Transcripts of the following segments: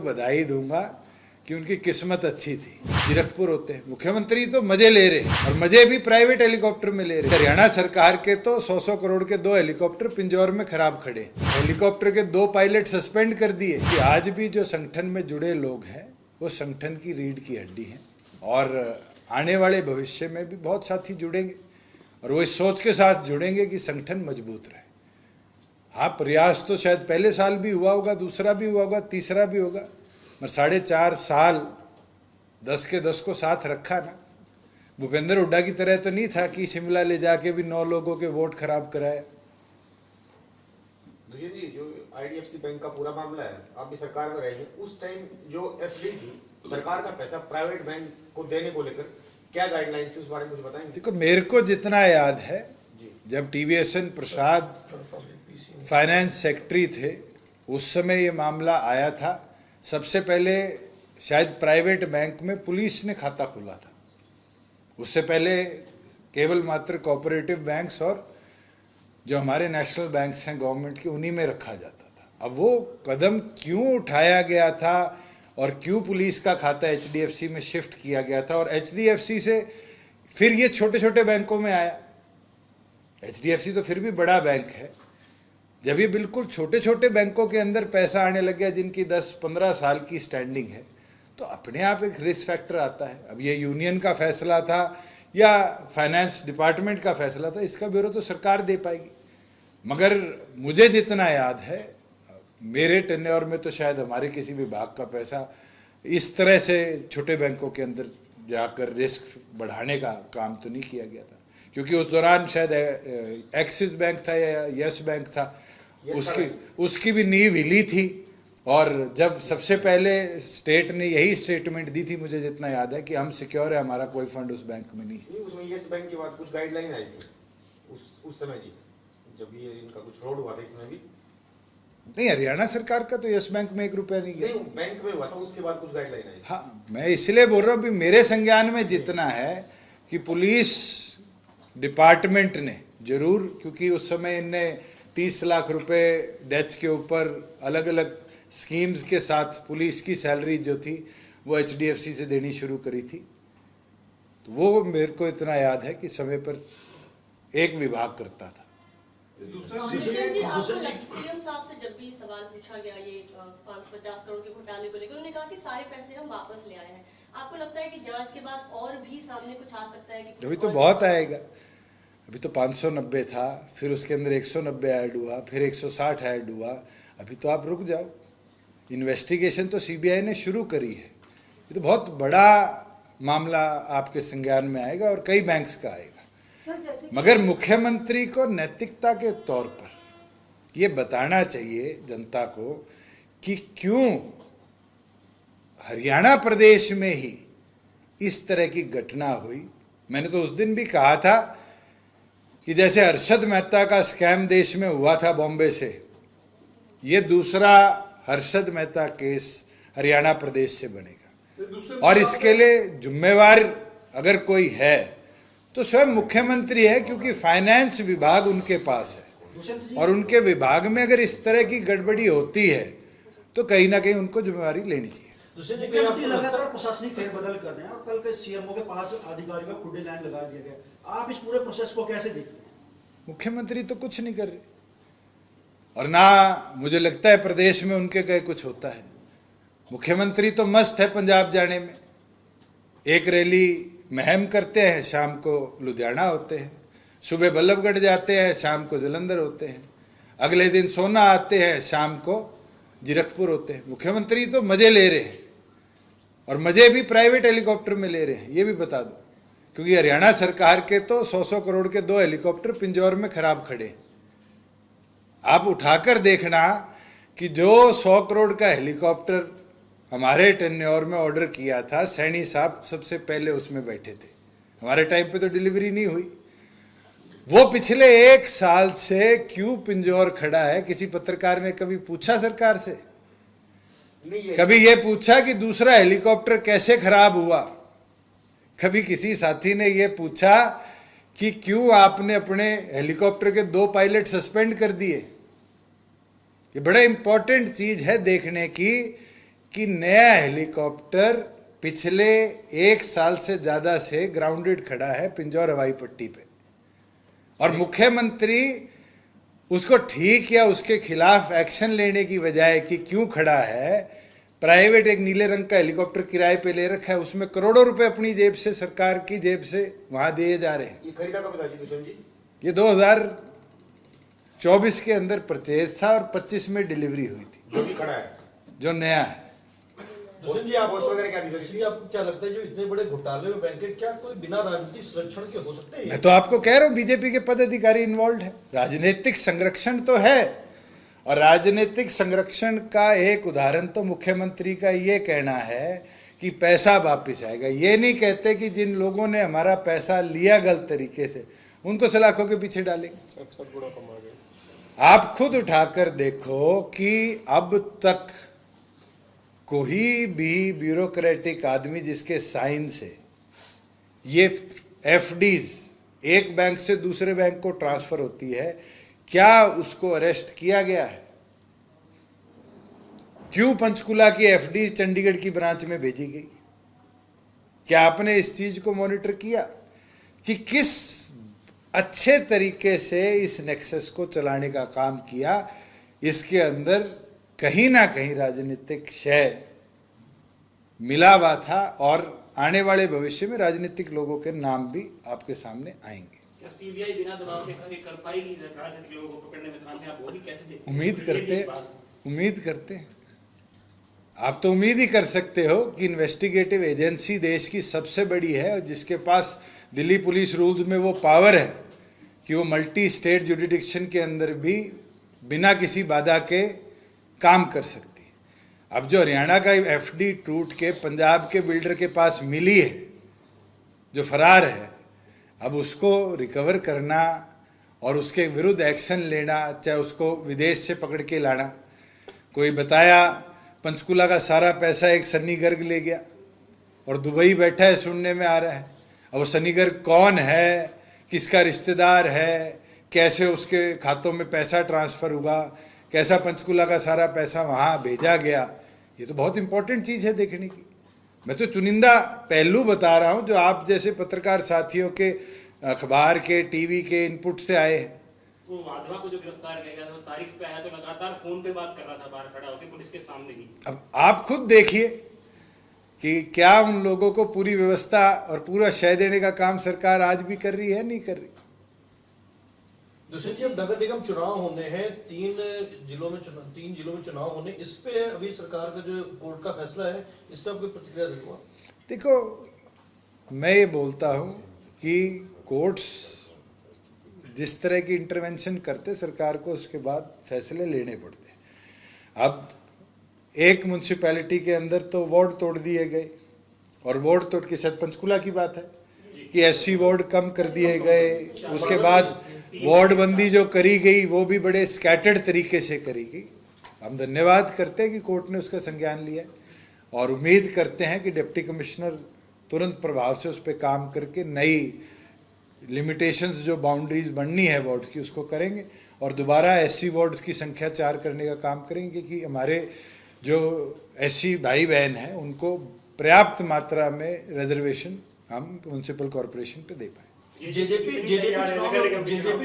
बधाई दूंगा कि उनकी किस्मत अच्छी थी। जीरकपुर होते हैं, मुख्यमंत्री तो मजे ले रहे हैं और मजे भी प्राइवेट हेलीकॉप्टर में ले रहे हैं। हरियाणा सरकार के तो 100-100 करोड़ के 2 हेलीकॉप्टर पिंजौर में खराब खड़े, हेलीकॉप्टर के 2 पायलट सस्पेंड कर दिए। कि आज भी जो संगठन में जुड़े लोग हैं वो संगठन की रीढ़ की हड्डी हैं और आने वाले भविष्य में भी बहुत साथी जुड़ेंगे और वो इस सोच के साथ जुड़ेंगे कि संगठन मजबूत रहे। हाँ, प्रयास तो शायद पहले साल भी हुआ होगा, दूसरा भी हुआ होगा, तीसरा भी होगा, मगर 4.5 साल 10 के 10 को साथ रखा ना। भूपेंद्र हुड्डा की तरह तो नहीं था कि शिमला ले जाके भी 9 लोगों के वोट खराब कराए। दुष्यंत जी, जो आईडीएफसी बैंक का पूरा मामला है, आप भी सरकार में रहे, उस टाइम जो एफडी थी, सरकार का पैसा प्राइवेट बैंक को देने को लेकर क्या गाइडलाइन थी, उस बारे में कुछ बताएंगे? देखो, मेरे को जितना याद है, जब टीवीएसएन प्रसाद फाइनेंस सेक्रेटरी थे उस समय ये मामला आया था। सबसे पहले शायद प्राइवेट बैंक में पुलिस ने खाता खोला था, उससे पहले केवल मात्र कोऑपरेटिव बैंक्स और जो हमारे नेशनल बैंक्स हैं गवर्नमेंट के, उन्हीं में रखा जाता था। अब वो कदम क्यों उठाया गया था और क्यों पुलिस का खाता एचडीएफसी में शिफ्ट किया गया था और एचडीएफसी से फिर ये छोटे छोटे बैंकों में आया। एचडीएफसी तो फिर भी बड़ा बैंक है। जब ये बिल्कुल छोटे छोटे बैंकों के अंदर पैसा आने लग गया जिनकी 10-15 साल की स्टैंडिंग है, तो अपने आप एक रिस्क फैक्टर आता है। अब ये यूनियन का फैसला था या फाइनेंस डिपार्टमेंट का फैसला था, इसका ब्यौरा तो सरकार दे पाएगी। मगर मुझे जितना याद है, मेरे टेन्योर में तो शायद हमारे किसी विभाग का पैसा इस तरह से छोटे बैंकों के अंदर जाकर रिस्क बढ़ाने का काम तो नहीं किया गया था, क्योंकि उस दौरान शायद एक्सिस बैंक था या यस बैंक था, उसकी भी नींव हिली थी। और जब सबसे पहले स्टेट ने यही स्टेटमेंट दी थी, मुझे जितना याद है, कि हम सिक्योर है, हमारा कोई फंड उस बैंक में नहीं। उसमें यस बैंक के बाद कुछ गाइडलाइन आई थी उस समय जी, जब ये इनका कुछ फ्रॉड हुआ था, इसमें भी नहीं, हरियाणा सरकार का तो यस बैंक में 1 रुपया नहीं गया। नहीं, बैंक में हुआ था, उसके बाद कुछ गाइडलाइन आई। हाँ, मैं इसलिए बोल रहा हूँ कि मेरे संज्ञान में जितना है कि पुलिस डिपार्टमेंट ने जरूर, क्योंकि उस समय इनने 30 लाख रुपए डेथ के ऊपर अलग अलग स्कीम्स के साथ पुलिस की सैलरी जो थी वो एचडीएफसी से देनी शुरू करी थी। तो वो मेरे को इतना याद है कि समय पर एक विभाग करता था। सीएम साहब से जब भी सवाल पूछा गया ये 550 करोड़ के घोटाले को लेकर, उन्होंने कहा कि सारे पैसे हम वापस ले आए हैं। आपको लगता है कि जांच के बाद और भी सामने कुछ आ सकता है? कि अभी तो बहुत आएगा। अभी तो 590 था, फिर उसके अंदर 190 ऐड हुआ, फिर 160 ऐड हुआ। अभी तो आप रुक जाओ, इन्वेस्टिगेशन तो सीबीआई ने शुरू करी है। ये तो बहुत बड़ा मामला आपके संज्ञान में आएगा और कई बैंक्स का आएगा। मगर मुख्यमंत्री को नैतिकता के तौर पर ये बताना चाहिए जनता को कि क्यों हरियाणा प्रदेश में ही इस तरह की घटना हुई। मैंने तो उस दिन भी कहा था कि जैसे हर्षद मेहता का स्कैम देश में हुआ था बॉम्बे से, ये दूसरा हर्षद मेहता केस हरियाणा प्रदेश से बनेगा और इसके लिए जिम्मेवार अगर कोई है तो स्वयं मुख्यमंत्री है, क्योंकि फाइनेंस विभाग उनके पास है और उनके विभाग में अगर इस तरह की गड़बड़ी होती है तो कहीं ना कहीं उनको जिम्मेवारी लेनी चाहिए। मुख्यमंत्री लगातार प्रशासनिक फेरबदल कर रहे हैं और कल के सीएमओ के 5 अधिकारियों का खुले लाइन लगा दिया गया। आप इस पूरे प्रोसेस को कैसे देखते हैं? मुख्यमंत्री तो कुछ नहीं कर रहे और ना मुझे लगता है प्रदेश में उनके कहे कुछ होता है। मुख्यमंत्री तो मस्त है पंजाब जाने में, एक रैली महम करते हैं, शाम को लुधियाना होते हैं, सुबह बल्लभगढ़ जाते हैं, शाम को जलंधर होते हैं, अगले दिन सोना आते हैं, शाम को जीरकपुर होते हैं। मुख्यमंत्री तो मजे ले रहे हैं और मजे भी प्राइवेट हेलीकॉप्टर में ले रहे हैं, ये भी बता दो, क्योंकि हरियाणा सरकार के तो 100-100 करोड़ के 2 हेलीकॉप्टर पिंजौर में खराब खड़े। आप उठाकर देखना कि जो 100 करोड़ का हेलीकॉप्टर हमारे टेन्योर में ऑर्डर किया था, सैनी साहब सबसे पहले उसमें बैठे थे। हमारे टाइम पे तो डिलीवरी नहीं हुई। वो पिछले 1 साल से क्यों पिंजौर खड़ा है? किसी पत्रकार ने कभी पूछा सरकार से? कभी ये पूछा कि दूसरा हेलीकॉप्टर कैसे खराब हुआ? कभी किसी साथी ने ये पूछा कि क्यों आपने अपने हेलीकॉप्टर के 2 पायलट सस्पेंड कर दिए? ये बड़ा इंपॉर्टेंट चीज है देखने की कि नया हेलीकॉप्टर पिछले 1 साल से ज्यादा से ग्राउंडेड खड़ा है पिंजौर हवाई पट्टी पे, और मुख्यमंत्री उसको ठीक या उसके खिलाफ एक्शन लेने की बजाय कि क्यों खड़ा है, प्राइवेट एक नीले रंग का हेलीकॉप्टर किराए पे ले रखा है, उसमें करोड़ों रुपए अपनी जेब से, सरकार की जेब से वहां दिए जा रहे हैं। ये खरीदा कब था जी दुष्यंत जी? ये 2024 के अंदर परचेज था और 25 में डिलीवरी हुई थी, जो भी खड़ा है, जो नया है। दुष्यंत जी, आप पोस्ट वगैरह क्या दी सर? जी, आपको क्या लगता है जो इतने बड़े घोटाले में बैंक है, क्या कोई बिना राजनीतिक संरक्षण के हो सकते हैं? मैं तो आपको कह रहा हूं बीजेपी के पदाधिकारी इन्वॉल्व है, राजनीतिक संरक्षण तो है, और राजनीतिक संरक्षण का एक उदाहरण तो मुख्यमंत्री का ये कहना है कि पैसा वापस आएगा। ये नहीं कहते कि जिन लोगों ने हमारा पैसा लिया गलत तरीके से उनको सलाखों के पीछे डालेंगे। आप खुद उठाकर देखो कि अब तक कोई भी ब्यूरोक्रेटिक आदमी जिसके साइन से ये एफडीज एक बैंक से दूसरे बैंक को ट्रांसफर होती है, क्या उसको अरेस्ट किया गया है? क्यों पंचकुला की एफडी चंडीगढ़ की ब्रांच में भेजी गई? क्या आपने इस चीज को मॉनिटर किया कि किस अच्छे तरीके से इस नेक्सस को चलाने का काम किया? इसके अंदर कहीं ना कहीं राजनीतिक शय मिला हुआ था, और आने वाले भविष्य में राजनीतिक लोगों के नाम भी आपके सामने आएंगे। क्या सीबीआई बिना दबाव के कार्य कर पाएगी राजनीतिक लोगों को पकड़ने में कामयाब होगी? कैसे देखते हैं? उम्मीद करते हैं। आप तो उम्मीद ही कर सकते हो कि इन्वेस्टिगेटिव एजेंसी देश की सबसे बड़ी है और जिसके पास दिल्ली पुलिस रूल्स में वो पावर है कि वो मल्टी स्टेट जुरिडिक्शन के अंदर भी बिना किसी बाधा के काम कर सकती है। अब जो हरियाणा का एफडी टूट के पंजाब के बिल्डर के पास मिली है, जो फरार है, अब उसको रिकवर करना और उसके विरुद्ध एक्शन लेना, चाहे उसको विदेश से पकड़ के लाना। कोई बताया पंचकुला का सारा पैसा एक सन्नी गर्ग ले गया और दुबई बैठा है, सुनने में आ रहा है। अब वो सन्नी गर्ग कौन है, किसका रिश्तेदार है, कैसे उसके खातों में पैसा ट्रांसफ़र हुआ, कैसा पंचकुला का सारा पैसा वहाँ भेजा गया, ये तो बहुत इंपॉर्टेंट चीज़ है देखने की। मैं तो चुनिंदा पहलू बता रहा हूँ जो आप जैसे पत्रकार साथियों के, अखबार के, टीवी के इनपुट से आए हैं। वो वाधवा को जो गिरफ्तार किया गया था, तारीख पे आया तो लगातार फोन पे बात कर रहा था बाहर खड़ा होकर पुलिस के सामने ही। अब आप खुद देखिए कि क्या उन लोगों को पूरी व्यवस्था और पूरा शय देने का काम सरकार आज भी कर रही है, नहीं कर रही? दूसरी चीज, नगर निगम चुनाव होने हैं, 3 जिलों में चुनाव होने, इस पे अभी सरकार का जो कोर्ट का फैसला है, इस पे आपकी प्रतिक्रिया देखो। देखो, मैं ये बोलता हूँ कि कोर्ट्स जिस तरह की इंटरवेंशन करते, सरकार को उसके बाद फैसले लेने पड़ते। अब एक म्यूनसिपैलिटी के अंदर तो वार्ड तोड़ दिए गए, और वार्ड तोड़ के शायद पंचकुला की बात है कि एससी वार्ड कम कर दिए गए। उसके बाद वार्ड बंदी जो करी गई वो भी बड़े स्कैटर्ड तरीके से करी गई। हम धन्यवाद करते हैं कि कोर्ट ने उसका संज्ञान लिया, और उम्मीद करते हैं कि डिप्टी कमिश्नर तुरंत प्रभाव से उस पर काम करके नई लिमिटेशंस जो बाउंड्रीज बननी है वार्ड्स की उसको करेंगे, और दोबारा एससी वार्ड्स की संख्या 4 करने का काम करेंगे कि हमारे जो एससी भाई बहन हैं उनको पर्याप्त मात्रा में रिजर्वेशन हम म्यूनसिपल कॉरपोरेशन पे दे पाएँ। जेजेपी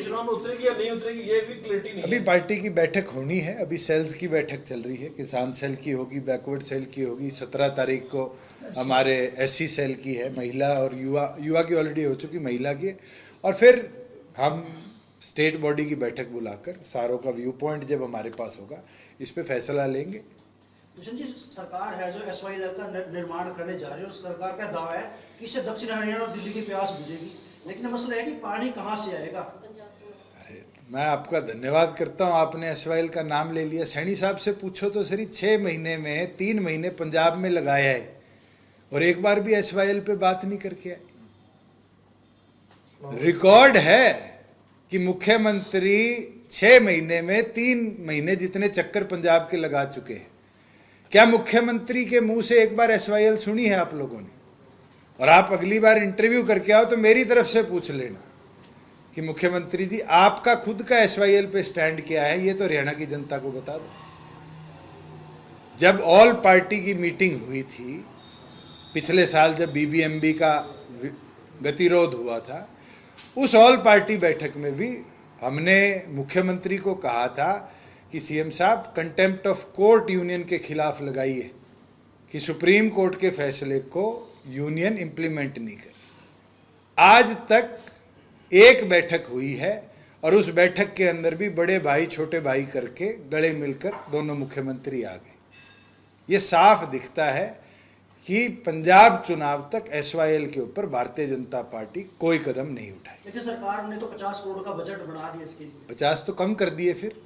चुनाव में उतरेगी या नहीं उतरेगी, ये भी क्लैरिटी नहीं है। अभी पार्टी की बैठक होनी है, अभी सेल्स की बैठक चल रही है, किसान सेल की होगी, बैकवर्ड सेल की होगी, 17 तारीख को हमारे एससी सेल की है, महिला और युवा की ऑलरेडी हो चुकी, महिला की, और फिर हम स्टेट बॉडी की बैठक बुलाकर सारों का व्यू पॉइंट जब हमारे पास होगा इस पे फैसला लेंगे। दुष्यंत जी, सरकार है जो SYL का निर्माण करने जा रही है, और सरकार का दावा है कि इससे दक्षिण हरियाणा और दिल्ली की प्यास बुझेगी, लेकिन मसला है कि पानी कहाँ से आएगा? अरे मैं आपका धन्यवाद करता हूँ, आपने SYL का नाम ले लिया। सैनी साहब से पूछो तो सही, 6 महीने में 3 महीने पंजाब में लगाया है और एक बार भी SYL पे बात नहीं करके आए। रिकॉर्ड है कि मुख्यमंत्री 6 महीने में 3 महीने जितने चक्कर पंजाब के लगा चुके हैं। क्या मुख्यमंत्री के मुंह से एक बार SYL सुनी है आप लोगों ने? और आप अगली बार इंटरव्यू करके आओ तो मेरी तरफ से पूछ लेना कि मुख्यमंत्री जी आपका खुद का SYL पे स्टैंड क्या है, ये तो हरियाणा की जनता को बता दो। जब ऑल पार्टी की मीटिंग हुई थी पिछले साल, जब बीबीएमबी का गतिरोध हुआ था, उस ऑल पार्टी बैठक में भी हमने मुख्यमंत्री को कहा था कि सीएम साहब कंटेम्प्ट ऑफ कोर्ट यूनियन के खिलाफ लगाइए कि सुप्रीम कोर्ट के फैसले को यूनियन इम्प्लीमेंट नहीं कर। आज तक एक बैठक हुई है और उस बैठक के अंदर भी बड़े भाई छोटे भाई करके गले मिलकर दोनों मुख्यमंत्री आ गए। ये साफ दिखता है कि पंजाब चुनाव तक एसवाईएल के ऊपर भारतीय जनता पार्टी कोई कदम नहीं उठाई। लेकिन सरकार ने तो 50 करोड़ का बजट बना दिया इसके लिए। 50 तो कम कर दिए, फिर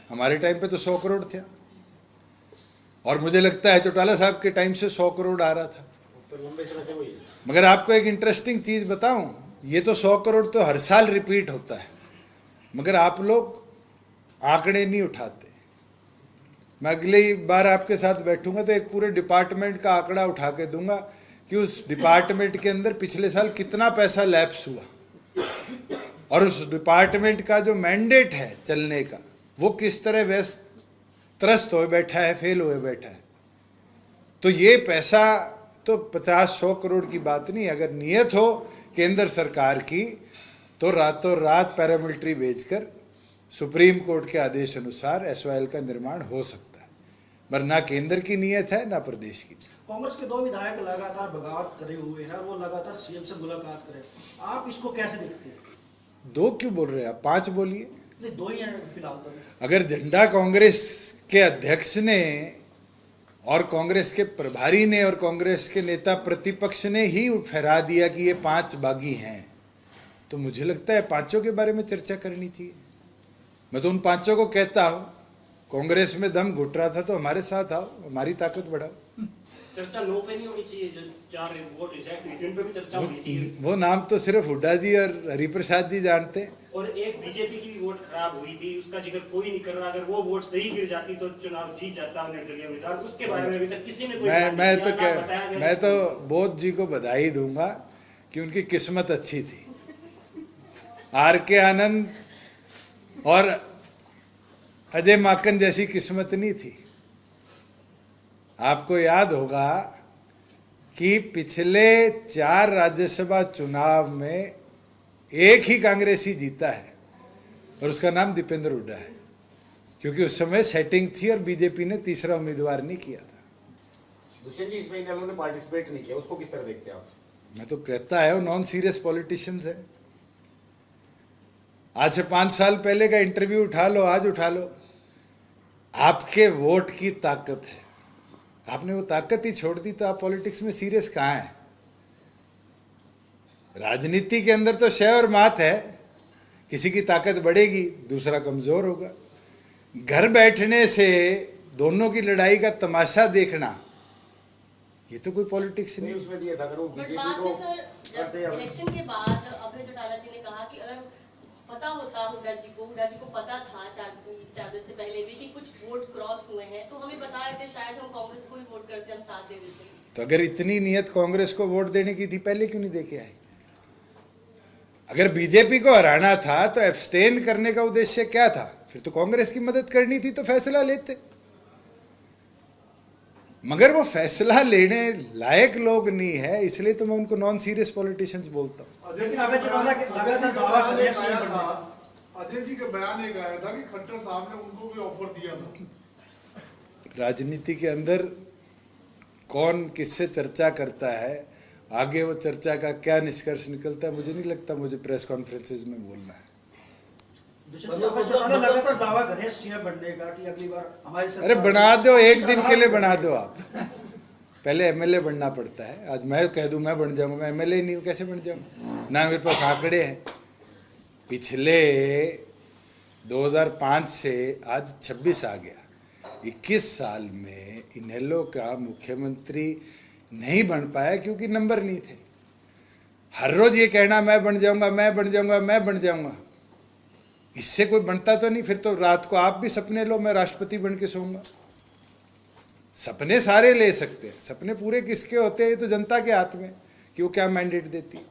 हमारे टाइम पे तो 100 करोड़ थे, और मुझे लगता है चौटाला साहब के टाइम से 100 करोड़ आ रहा था। फिर लंबे समय से वही है। मगर आपको एक इंटरेस्टिंग चीज बताऊं, ये तो 100 करोड़ तो हर साल रिपीट होता है, मगर आप लोग आंकड़े नहीं उठाते। मैं अगली बार आपके साथ बैठूंगा तो एक पूरे डिपार्टमेंट का आंकड़ा उठा के दूंगा कि उस डिपार्टमेंट के अंदर पिछले साल कितना पैसा लैप्स हुआ और उस डिपार्टमेंट का जो मैंडेट है चलने का वो किस तरह व्यस्त त्रस्त हो बैठा है, फेल हुए बैठा है। तो ये पैसा तो 50-100 करोड़ की बात नहीं। अगर नियत हो केंद्र सरकार की तो रातों रात पैरामिलिट्री भेजकर सुप्रीम कोर्ट के आदेश अनुसार एसवाईएल का निर्माण हो सकता है, पर ना केंद्र की नियत है ना प्रदेश की। कांग्रेस के 2 विधायक लगातार बगावत करे हुए हैं, वो लगातार सीएम से मुलाकात करें, आप इसको कैसे देखते हैं? 2 क्यों बोल रहे हैं आप? 5 बोलिए। नहीं, 2 ही हैं फिलहाल तो। अगर झंडा कांग्रेस के अध्यक्ष ने और कांग्रेस के प्रभारी ने और कांग्रेस के नेता प्रतिपक्ष ने ही फहरा दिया कि ये 5 बागी हैं, तो मुझे लगता है 5 के बारे में चर्चा करनी चाहिए। मैं तो उन 5 को कहता हूं, कांग्रेस में दम घुट रहा था तो हमारे साथ आओ, हमारी ताकत बढ़ाओ। चर्चा लो पे नहीं होनी चाहिए, जो 4 वोट रिजेक्ट हुई थी उन पे भी चर्चा होनी चाहिए। वो नाम तो सिर्फ हुड्डा जी और हरिप्रसाद जी जानते हैं। और एक बीजेपी की भी वोट खराब हुई थी, उसका जिक्र कोई नहीं कर रहा। अगर वो वोट सही गिर जाती तो चुनाव जीत जाता निर्दलीय उम्मीदवार, उसके बारे में अभी तक किसी ने कोई मैं तो बोध जी को बधाई दूंगा कि उनकी किस्मत अच्छी थी। आर.के. आनंद और अजय माकन जैसी किस्मत नहीं थी। आपको याद होगा कि पिछले 4 राज्यसभा चुनाव में एक ही कांग्रेसी जीता है और उसका नाम दीपेंद्र हुड्डा है, क्योंकि उस समय सेटिंग थी और बीजेपी ने तीसरा उम्मीदवार नहीं किया था। दुष्यंत जी, इसमें इन लोगों ने पार्टिसिपेट नहीं किया, उसको किस तरह देखते हैं आप? मैं तो कहता है वो नॉन सीरियस पॉलिटिशियंस है। आज से 5 साल पहले का इंटरव्यू उठा लो, आज उठा लो, आपके वोट की ताकत है। आपने वो ताकत ही छोड़ दी तो आप पॉलिटिक्स में सीरियस कहाँ हैं? राजनीति के अंदर तो शय और मात है, किसी की ताकत बढ़ेगी दूसरा कमजोर होगा। घर बैठने से दोनों की लड़ाई का तमाशा देखना, ये तो कोई पॉलिटिक्स नहीं। उसमें दिया था अगर वो बट बीजेपी बाद को में सर, करते जब हैं। इलेक्शन के बाद अभय चौटाला जी ने कहा कि अगर पता होता हुड्डा जी को पता था 4 से पहले भी कि कुछ वोट क्रॉस हुए हैं तो हमें बता देते, शायद हम कांग्रेस को ही वोट करते, हम साथ दे देते। तो अगर इतनी नियत कांग्रेस को वोट देने की थी, पहले क्यों नहीं दे के आए? अगर बीजेपी को हराना था तो एब्सटेन करने का उद्देश्य क्या था? फिर तो कांग्रेस की मदद करनी थी तो फैसला लेते, मगर वो फैसला लेने लायक लोग नहीं है, इसलिए तो मैं उनको नॉन सीरियस पॉलिटिशियंस बोलता हूँ। लेकिन अभय चौटाला के लगातार दावा कर रहे हैं सीएम बनने का। अजय जी का बयान एक आया था कि खट्टर साहब ने उनको भी ऑफर दिया था। राजनीति के अंदर कौन किससे चर्चा करता है, आगे वो चर्चा का क्या निष्कर्ष निकलता है, मुझे नहीं लगता मुझे प्रेस कॉन्फ्रेंसेज में बोलना है। अभय चौटाला लगातार दावा कर रहे हैं सीएम बनने का कि अगली बार हमारी सरकार। अरे बना दो, एक दिन के लिए बना दो आप। पहले एमएलए बनना पड़ता है। आज मैं कह दूं मैं बन जाऊंगा, मैं एमएलए नहीं हूं, कैसे बन जाऊंगा? ना मेरे पास आंकड़े हैं। पिछले 2005 से आज 26 आ गया, 21 साल में इनेलो का मुख्यमंत्री नहीं बन पाया क्योंकि नंबर नहीं थे। हर रोज ये कहना मैं बन जाऊंगा, मैं बन जाऊंगा, मैं बन जाऊंगा, इससे कोई बनता तो नहीं। फिर तो रात को आप भी सपने लो मैं राष्ट्रपति बन के सोऊंगा। सपने सारे ले सकते हैं, सपने पूरे किसके होते हैं? ये तो जनता के हाथ में कि वो क्या मैंडेट देती है।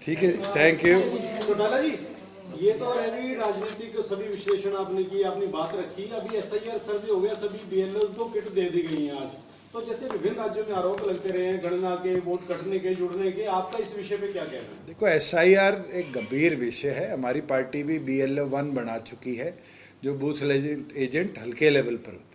ठीक है, थैंक यू। चौटाला जी, ये तो रही राजनीतिक सभी विश्लेषण आपने की, अपनी बात रखी। अभी SIR सर्वे हो गया, सभी BLOs को किट दे दी गई है आज। तो जैसे विभिन्न राज्यों में आरोप लगते रहे हैं गणना के, वोट कटने के, जुड़ने के, आपका इस विषय पे क्या कहना है? देखो, SIR एक गंभीर विषय है। हमारी पार्टी भी BLO 1 बना चुकी है, जो बूथ एजेंट हल्के लेवल पर होते हैं।